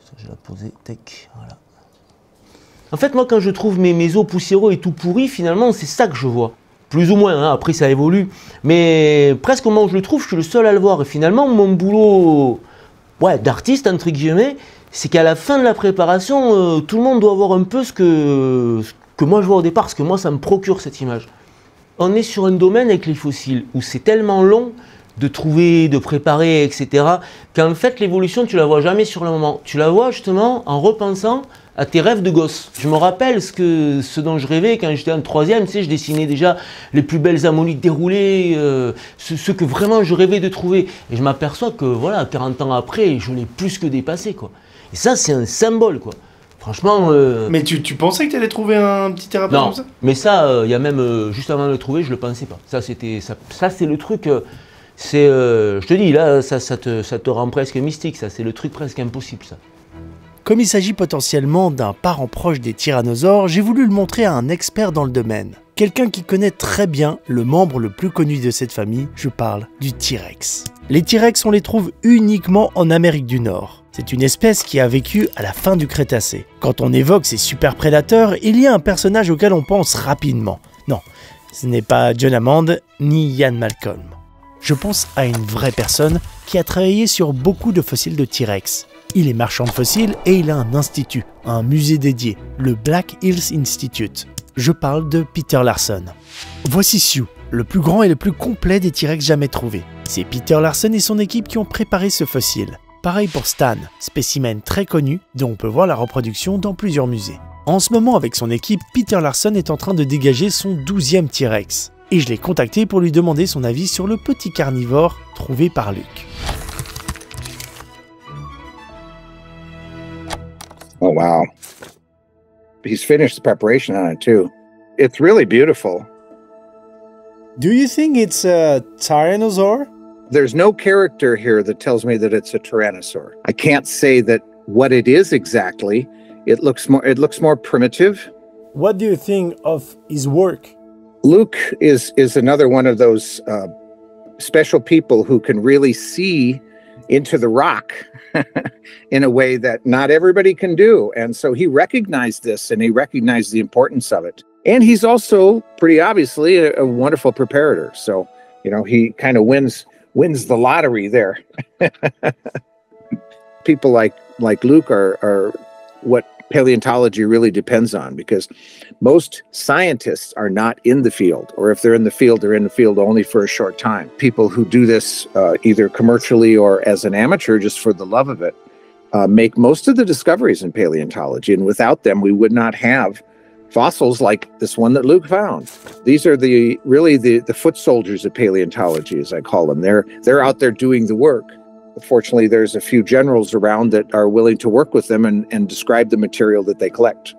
Ça, je vais la poser, tac, voilà. En fait, moi, quand je trouve mes os poussiéreux et tout pourris, finalement, c'est ça que je vois. Plus ou moins, hein, après ça évolue. Mais presque au moment où je le trouve, je suis le seul à le voir. Et finalement, mon boulot d'artiste, entre guillemets, c'est qu'à la fin de la préparation, tout le monde doit voir un peu ce que moi je vois au départ, parce que moi, ça me procure cette image. On est sur un domaine avec les fossiles où c'est tellement long de trouver, de préparer, etc., qu'en fait, l'évolution, tu la vois jamais sur le moment. Tu la vois justement en repensant à tes rêves de gosse. Je me rappelle ce dont je rêvais quand j'étais en troisième, tu sais, je dessinais déjà les plus belles ammonites déroulées, ce que vraiment je rêvais de trouver. Et je m'aperçois que, voilà, 40 ans après, je l'ai plus que dépassé, quoi. Et ça, c'est un symbole, quoi. Franchement... Mais tu pensais que tu allais trouver un petit thérapeute comme ça? Non, mais ça, il y a même, juste avant de le trouver, je le pensais pas. Ça, c'est le truc... je te dis, là, ça te rend presque mystique, ça. C'est le truc presque impossible, ça. Comme il s'agit potentiellement d'un parent proche des tyrannosaures, j'ai voulu le montrer à un expert dans le domaine. Quelqu'un qui connaît très bien le membre le plus connu de cette famille, je parle du T-Rex. Les T-Rex, on les trouve uniquement en Amérique du Nord. C'est une espèce qui a vécu à la fin du Crétacé. Quand on évoque ces super prédateurs, il y a un personnage auquel on pense rapidement. Non, ce n'est pas John Hammond ni Ian Malcolm. Je pense à une vraie personne qui a travaillé sur beaucoup de fossiles de T-Rex. Il est marchand de fossiles et il a un institut, un musée dédié, le Black Hills Institute. Je parle de Peter Larson. Voici Sioux, le plus grand et le plus complet des T-Rex jamais trouvés. C'est Peter Larson et son équipe qui ont préparé ce fossile. Pareil pour Stan, spécimen très connu dont on peut voir la reproduction dans plusieurs musées. En ce moment, avec son équipe, Peter Larson est en train de dégager son 12e T-Rex. Et je l'ai contacté pour lui demander son avis sur le petit carnivore trouvé par Luc. Oh, wow. He's finished the preparation on it, too. It's really beautiful. Do you think it's a tyrannosaur? There's no character here that tells me that it's a tyrannosaur. I can't say that what it is exactly. It looks more primitive. What do you think of his work? Luke is another one of those special people who can really see into the rock in a way that not everybody can do. And so he recognized this and he recognized the importance of it. And he's also pretty obviously a wonderful preparator. So, you know, he kind of wins the lottery there. People like Luke are what paleontology really depends on, because most scientists are not in the field, or if they're in the field, they're in the field only for a short time. People who do this either commercially or as an amateur just for the love of it make most of the discoveries in paleontology, and without them we would not have fossils like this one that Luke found. These are really the foot soldiers of paleontology, as I call them. They're out there doing the work. Fortunately, there's a few generals around that are willing to work with them and describe the material that they collect.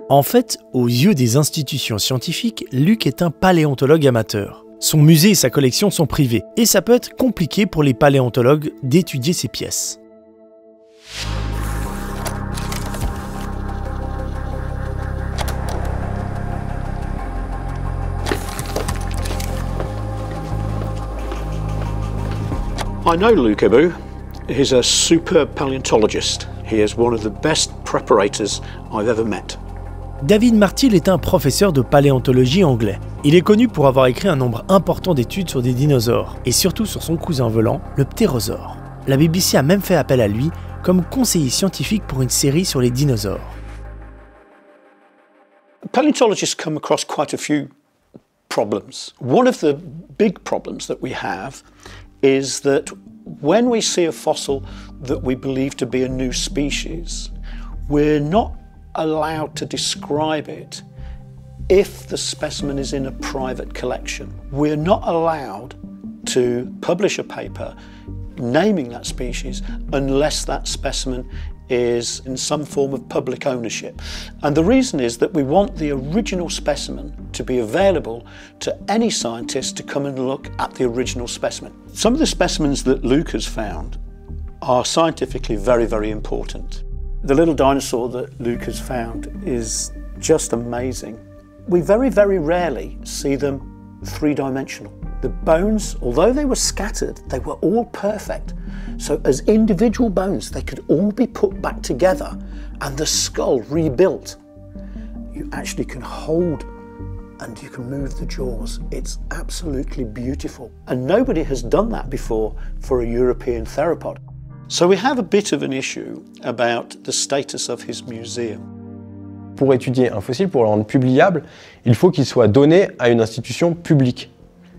En fait, aux yeux des institutions scientifiques, Luc est un paléontologue amateur. Son musée et sa collection sont privés, et ça peut être compliqué pour les paléontologues d'étudier ces pièces. I know Luke Ebou. He's a superb paleontologist. He is one of the best preparators I've ever met. David Martil est un professeur de paléontologie anglais. Il est connu pour avoir écrit un nombre important d'études sur des dinosaures, et surtout sur son cousin volant, le ptérosaure. La BBC a même fait appel à lui comme conseiller scientifique pour une série sur les dinosaures. Paleontologists come across quite a few problems. One of the big problems that we have is that when we see a fossil that we believe to be a new species, we're not allowed to describe it if the specimen is in a private collection. We're not allowed to publish a paper naming that species unless that specimen is in some form of public ownership. And the reason is that we want the original specimen to be available to any scientist to come and look at the original specimen. Some of the specimens that Luke has found are scientifically very, very important. The little dinosaur that Luke has found is just amazing. We very, very rarely see them three-dimensional. The bones, although they were scattered, they were all perfect. So as individual bones, they could all be put back together and the skull rebuilt. you actually can hold and you can move the jaws. It's absolutely beautiful. And nobody has done that before for a European theropod. So we have a bit of an issue about the status of his museum. Pour étudier un fossile, pour le rendre publiable, il faut qu'il soit donné à une institution publique.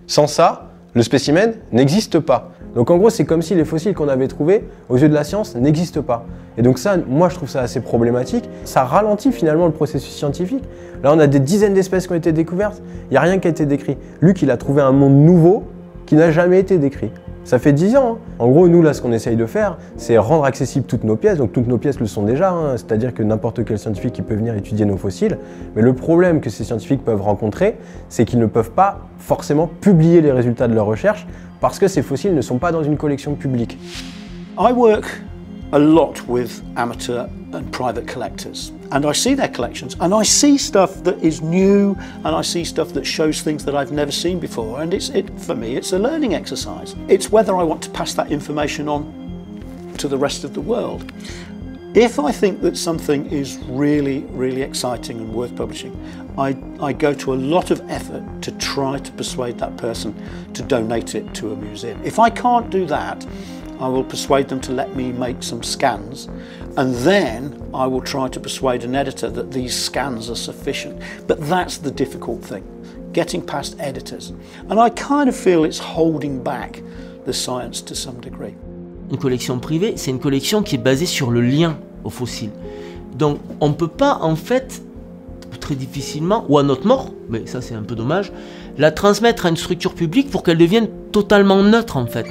Sans ça, le spécimen n'existe pas. Donc en gros, c'est comme si les fossiles qu'on avait trouvés, aux yeux de la science, n'existent pas. Et donc ça, moi je trouve ça assez problématique. Ça ralentit finalement le processus scientifique. Là, on a des dizaines d'espèces qui ont été découvertes. Il n'y a rien qui a été décrit. Luc, il a trouvé un monde nouveau qui n'a jamais été décrit. Ça fait 10 ans. Hein. En gros, nous, là, ce qu'on essaye de faire, c'est rendre accessibles toutes nos pièces. Donc, toutes nos pièces le sont déjà. Hein. C'est-à-dire que n'importe quel scientifique qui peut venir étudier nos fossiles. Mais le problème que ces scientifiques peuvent rencontrer, c'est qu'ils ne peuvent pas forcément publier les résultats de leurs recherches parce que ces fossiles ne sont pas dans une collection publique. I work a lot with amateur and private collectors, and I see their collections, and I see stuff that is new, and I see stuff that shows things that I've never seen before, and for me, it's a learning exercise. It's whether I want to pass that information on to the rest of the world. If I think that something is really, really exciting and worth publishing, I go to a lot of effort to try to persuade that person to donate it to a museum. If I can't do that, I will persuade them to let me make some scans, and then I will try to persuade an editor that these scans are sufficient. But that's the difficult thing, getting past editors. And I kind of feel it's holding back the science to some degree. Une collection privée, c'est une collection qui est basée sur le lien aux fossiles. Donc on ne peut pas en fait, très difficilement, ou à notre mort, mais ça c'est un peu dommage, la transmettre à une structure publique pour qu'elle devienne totalement neutre en fait.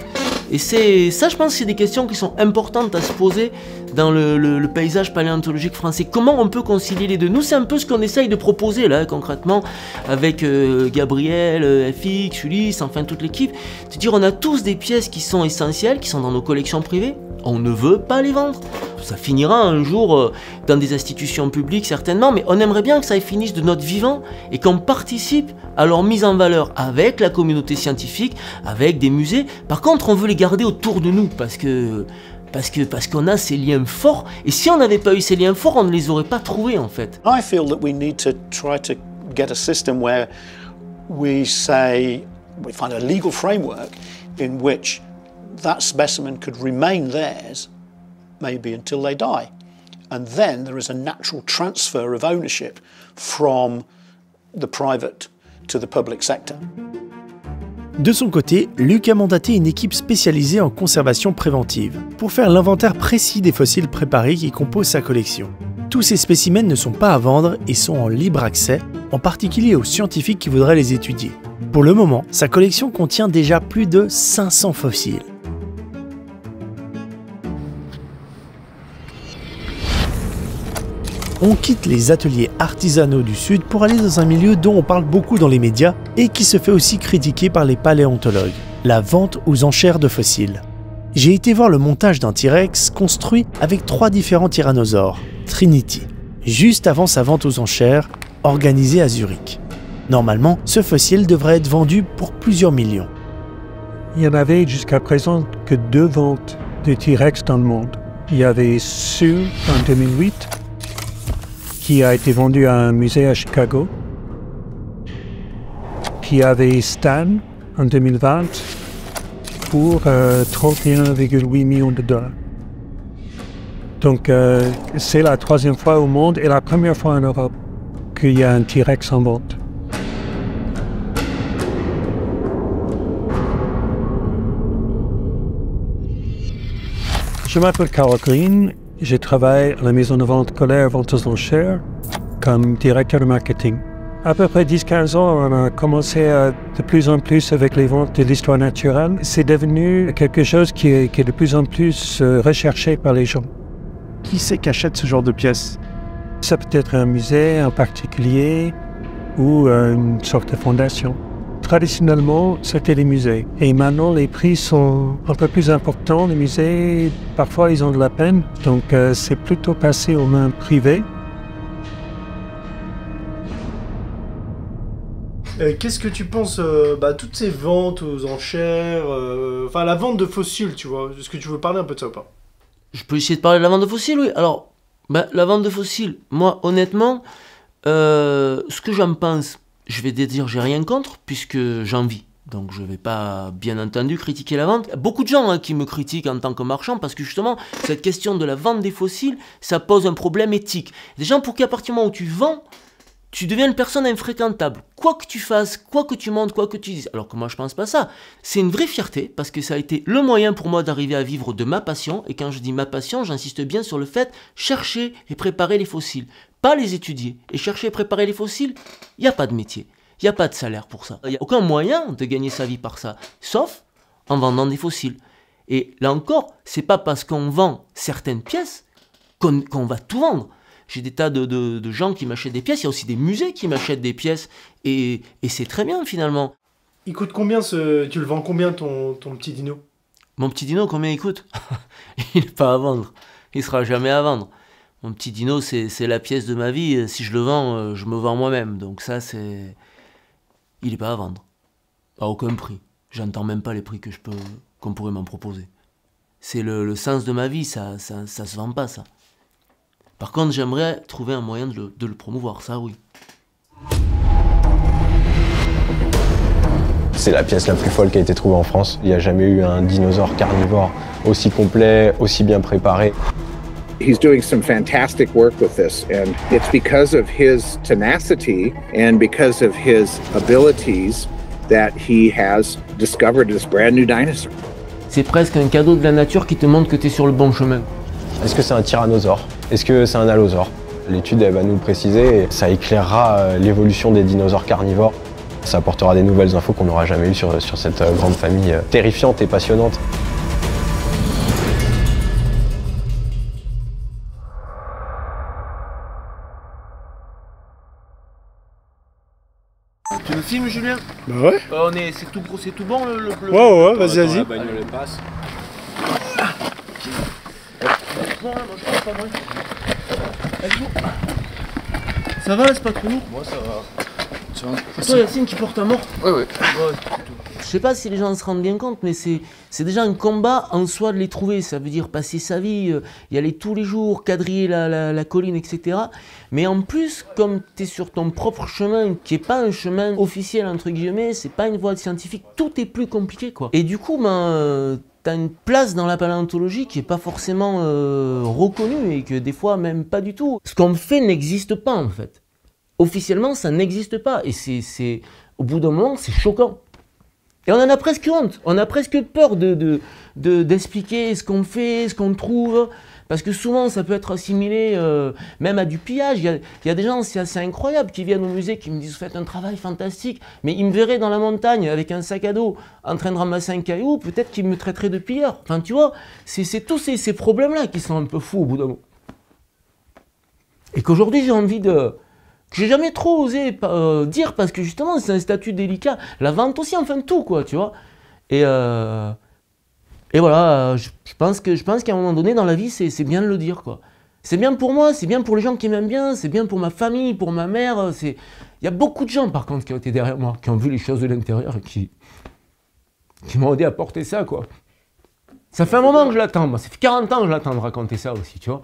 Et ça, je pense que c'est des questions qui sont importantes à se poser dans le paysage paléontologique français. Comment on peut concilier les deux? Nous, c'est un peu ce qu'on essaye de proposer là, concrètement, avec Gabriel, FX, Ulysse, enfin toute l'équipe. De dire, on a tous des pièces qui sont essentielles, qui sont dans nos collections privées. On ne veut pas les vendre. Ça finira un jour dans des institutions publiques certainement, mais on aimerait bien que ça finisse de notre vivant et qu'on participe à leur mise en valeur avec la communauté scientifique, avec des musées. Par contre, on veut les garder autour de nous parce qu'on a ces liens forts. Et si on n'avait pas eu ces liens forts, on ne les aurait pas trouvés en fait. I feel that we need to try to get a system where we find a legal framework in which that specimen could remain theirs, maybe until they die. And then there is a natural transfer of ownership from the private to the public sector. De son côté, Luc a mandaté une équipe spécialisée en conservation préventive pour faire l'inventaire précis des fossiles préparés qui composent sa collection. Tous ces spécimens ne sont pas à vendre et sont en libre accès, en particulier aux scientifiques qui voudraient les étudier. Pour le moment, sa collection contient déjà plus de 500 fossiles. On quitte les ateliers artisanaux du Sud pour aller dans un milieu dont on parle beaucoup dans les médias et qui se fait aussi critiquer par les paléontologues, la vente aux enchères de fossiles. J'ai été voir le montage d'un T-Rex construit avec 3 différents tyrannosaures, Trinity, juste avant sa vente aux enchères, organisée à Zurich. Normalement, ce fossile devrait être vendu pour plusieurs millions. Il y en avait jusqu'à présent que 2 ventes de T-Rex dans le monde. Il y avait Sue en 2008, qui a été vendu à un musée à Chicago. Puis il y avait Stan en 2020 pour 31,8 millions de dollars. Donc c'est la 3e fois au monde et la première fois en Europe qu'il y a un T-Rex en vente. Je m'appelle Carl Green. Je travaille à la maison de vente Colère Ventes aux Enchères comme directeur de marketing. À peu près 10-15 ans, on a commencé de plus en plus avec les ventes de l'histoire naturelle. C'est devenu quelque chose qui est de plus en plus recherché par les gens. Qui c'est qui achète ce genre de pièces? Ça peut être un musée en particulier ou une sorte de fondation. Traditionnellement, c'était les musées. Et maintenant, les prix sont un peu plus importants. Les musées, parfois, ils ont de la peine. Donc, c'est plutôt passé aux mains privées. Qu'est-ce que tu penses toutes ces ventes aux enchères, enfin la vente de fossiles, tu vois? Est-ce que tu veux parler un peu de ça ou pas? Je peux essayer de parler de la vente de fossiles, oui. Alors, la vente de fossiles, moi, honnêtement, Ce que j'en pense, je vais dire j'ai rien contre, puisque j'en vis. Donc je ne vais pas, bien entendu, critiquer la vente. Beaucoup de gens qui me critiquent en tant que marchand, parce que justement, cette question de la vente des fossiles, ça pose un problème éthique. Des gens pour qui, à partir du moment où tu vends, tu deviens une personne infréquentable. Quoi que tu fasses, quoi que tu montes, quoi que tu dises. Alors que moi, je pense pas ça. C'est une vraie fierté, parce que ça a été le moyen pour moi d'arriver à vivre de ma passion. Et quand je dis ma passion, j'insiste bien sur le fait chercher et préparer les fossiles. Pas les étudier. Et chercher et préparer les fossiles, il n'y a pas de métier. Il n'y a pas de salaire pour ça. Il n'y a aucun moyen de gagner sa vie par ça, sauf en vendant des fossiles. Et là encore, c'est pas parce qu'on vend certaines pièces qu'on va tout vendre. J'ai des tas de gens qui m'achètent des pièces, il y a aussi des musées qui m'achètent des pièces, et c'est très bien finalement. Il coûte combien tu le vends combien ton petit dino? Mon petit dino, combien il coûte? Il n'est pas à vendre, il sera jamais à vendre. Mon petit dino, c'est la pièce de ma vie, si je le vends, je me vends moi-même, donc ça c'est... Il n'est pas à vendre, à aucun prix. J'entends même pas les prix qu'on pourrait m'en proposer. C'est le sens de ma vie, ça se vend pas ça. Par contre, j'aimerais trouver un moyen de le promouvoir, ça oui. C'est la pièce la plus folle qui a été trouvée en France. Il n'y a jamais eu un dinosaure carnivore aussi complet, aussi bien préparé. He's doing some fantastic work with this, and it's because of his tenacity and because of his abilities that he has discovered this brand new dinosaur. C'est presque un cadeau de la nature qui te montre que tu es sur le bon chemin. Est-ce que c'est un tyrannosaure? Est-ce que c'est un allosaure? L'étude, elle va nous le préciser et ça éclairera l'évolution des dinosaures carnivores. Ça apportera des nouvelles infos qu'on n'aura jamais eues sur cette grande famille terrifiante et passionnante. Tu me filmes, Julien? Bah ouais. C'est tout gros, c'est tout bon le bleu. Ouais, vas-y, vas-y. La bagnole elle passe. Ça va, c'est pas trop lourd? Moi ça va. C'est toi Yacine qui porte à mort? Ouais. Je sais pas si les gens se rendent bien compte, mais c'est déjà un combat en soi de les trouver. Ça veut dire passer sa vie, y aller tous les jours, quadriller la colline, etc. Mais en plus, comme tu es sur ton propre chemin, qui n'est pas un chemin officiel, entre guillemets, c'est pas une voie scientifique, tout est plus compliqué, quoi. Et du coup, tu as une place dans la paléontologie qui n'est pas forcément reconnue et que des fois, même pas du tout. Ce qu'on fait n'existe pas, en fait. Officiellement, ça n'existe pas. Et au bout d'un moment, c'est choquant. Et on en a presque honte, on a presque peur d'expliquer ce qu'on fait, ce qu'on trouve, parce que souvent ça peut être assimilé même à du pillage. Il y a des gens, c'est assez incroyable, qui viennent au musée, qui me disent « vous faites un travail fantastique », mais ils me verraient dans la montagne avec un sac à dos en train de ramasser un caillou, peut-être qu'ils me traiteraient de pilleur. Enfin tu vois, c'est tous ces problèmes-là qui sont un peu fous au bout d'un moment. Et qu'aujourd'hui j'ai envie que j'ai jamais trop osé dire, parce que justement c'est un statut délicat, la vente aussi, enfin tout quoi, tu vois. Et voilà, je pense qu'à un moment donné dans la vie c'est bien de le dire quoi. C'est bien pour moi, c'est bien pour les gens qui m'aiment bien, c'est bien pour ma famille, pour ma mère. Il y a beaucoup de gens par contre qui ont été derrière moi, qui ont vu les choses de l'intérieur et qui m'ont aidé à porter ça quoi. Ça fait un moment que je l'attends, moi ça fait 40 ans que je l'attends de raconter ça aussi, tu vois.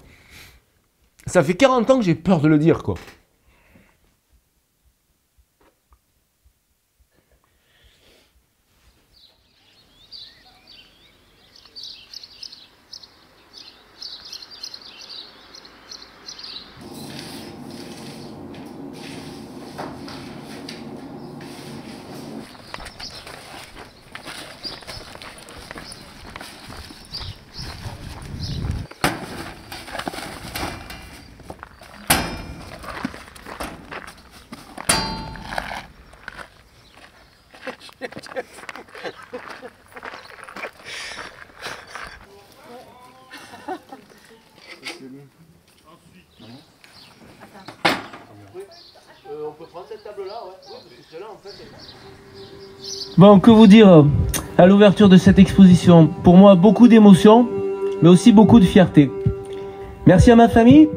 Ça fait 40 ans que j'ai peur de le dire quoi. Bon, que vous dire à l'ouverture de cette exposition? Pour moi, beaucoup d'émotions, mais aussi beaucoup de fierté. Merci à ma famille,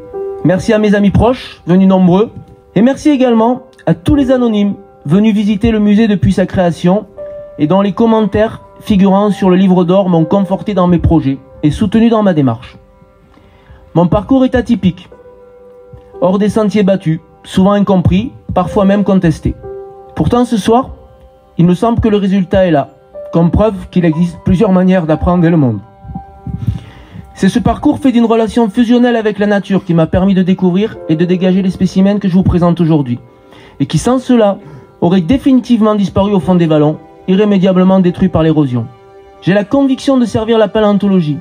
merci à mes amis proches, venus nombreux, et merci également à tous les anonymes venus visiter le musée depuis sa création et dont les commentaires figurant sur le livre d'or m'ont conforté dans mes projets et soutenu dans ma démarche. Mon parcours est atypique, hors des sentiers battus, souvent incompris, parfois même contestés. Pourtant ce soir, il me semble que le résultat est là, comme preuve qu'il existe plusieurs manières d'apprendre le monde. C'est ce parcours fait d'une relation fusionnelle avec la nature qui m'a permis de découvrir et de dégager les spécimens que je vous présente aujourd'hui, et qui sans cela auraient définitivement disparu au fond des vallons, irrémédiablement détruits par l'érosion. J'ai la conviction de servir la paléontologie.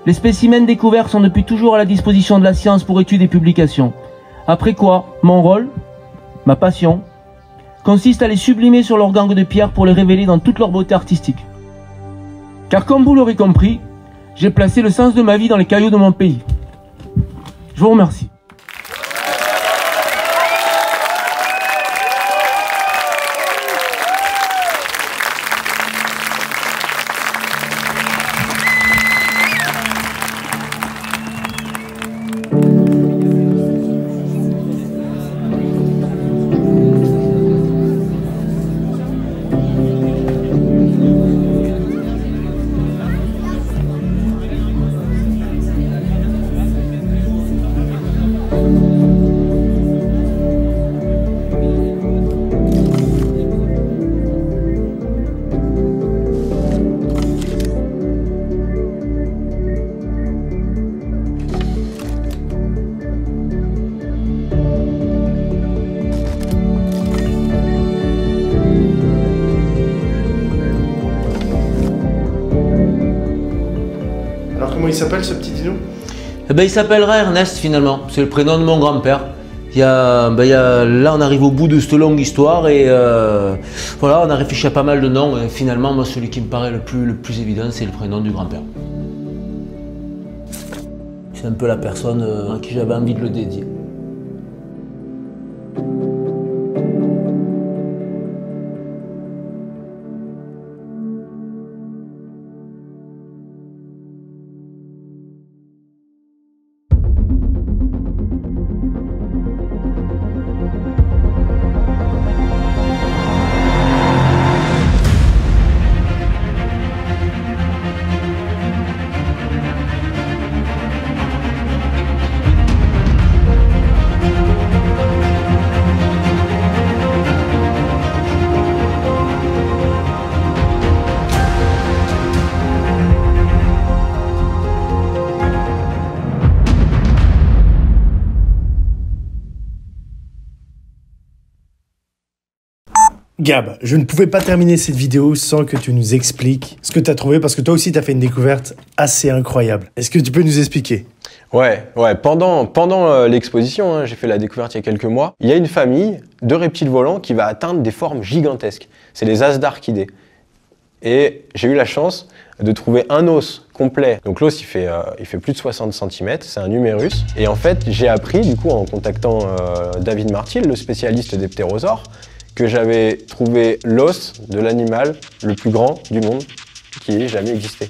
Les spécimens découverts sont depuis toujours à la disposition de la science pour études et publications. Après quoi, mon rôle, ma passion, consiste à les sublimer sur leur gangue de pierre pour les révéler dans toute leur beauté artistique. Car comme vous l'aurez compris, j'ai placé le sens de ma vie dans les cailloux de mon pays. Je vous remercie. Comment il s'appelle ce petit dino? Eh ben, il s'appellera Ernest finalement, c'est le prénom de mon grand-père. Là on arrive au bout de cette longue histoire et voilà, on a réfléchi à pas mal de noms et finalement moi celui qui me paraît le plus évident c'est le prénom du grand-père. C'est un peu la personne à qui j'avais envie de le dédier. Gab, je ne pouvais pas terminer cette vidéo sans que tu nous expliques ce que tu as trouvé, parce que toi aussi tu as fait une découverte assez incroyable. Est-ce que tu peux nous expliquer? Ouais, pendant l'exposition, hein, j'ai fait la découverte il y a quelques mois, il y a une famille de reptiles volants qui va atteindre des formes gigantesques. C'est les Asdarchidés. Et j'ai eu la chance de trouver un os complet. Donc l'os il fait plus de 60 cm, c'est un humérus. Et en fait j'ai appris du coup en contactant David Martil, le spécialiste des ptérosaures, que j'avais trouvé l'os de l'animal le plus grand du monde qui ait jamais existé.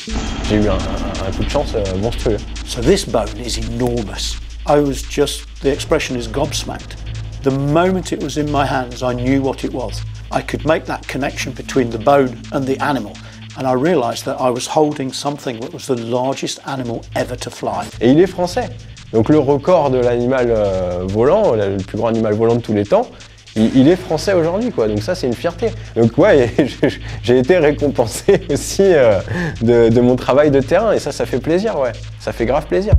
J'ai eu un coup de chance monstrueux. So this bone is enormous. I was just, the expression is gobsmacked. The moment it was in my hands, I knew what it was. I could make that connection between the bone and the animal. And I realized that I was holding something that was the largest animal ever to fly. Et il est français. Donc le record de l'animal volant, le plus grand animal volant de tous les temps, il est français aujourd'hui, quoi. Donc ça, c'est une fierté. Donc ouais, j'ai été récompensé aussi de mon travail de terrain et ça fait plaisir, ouais. Ça fait grave plaisir.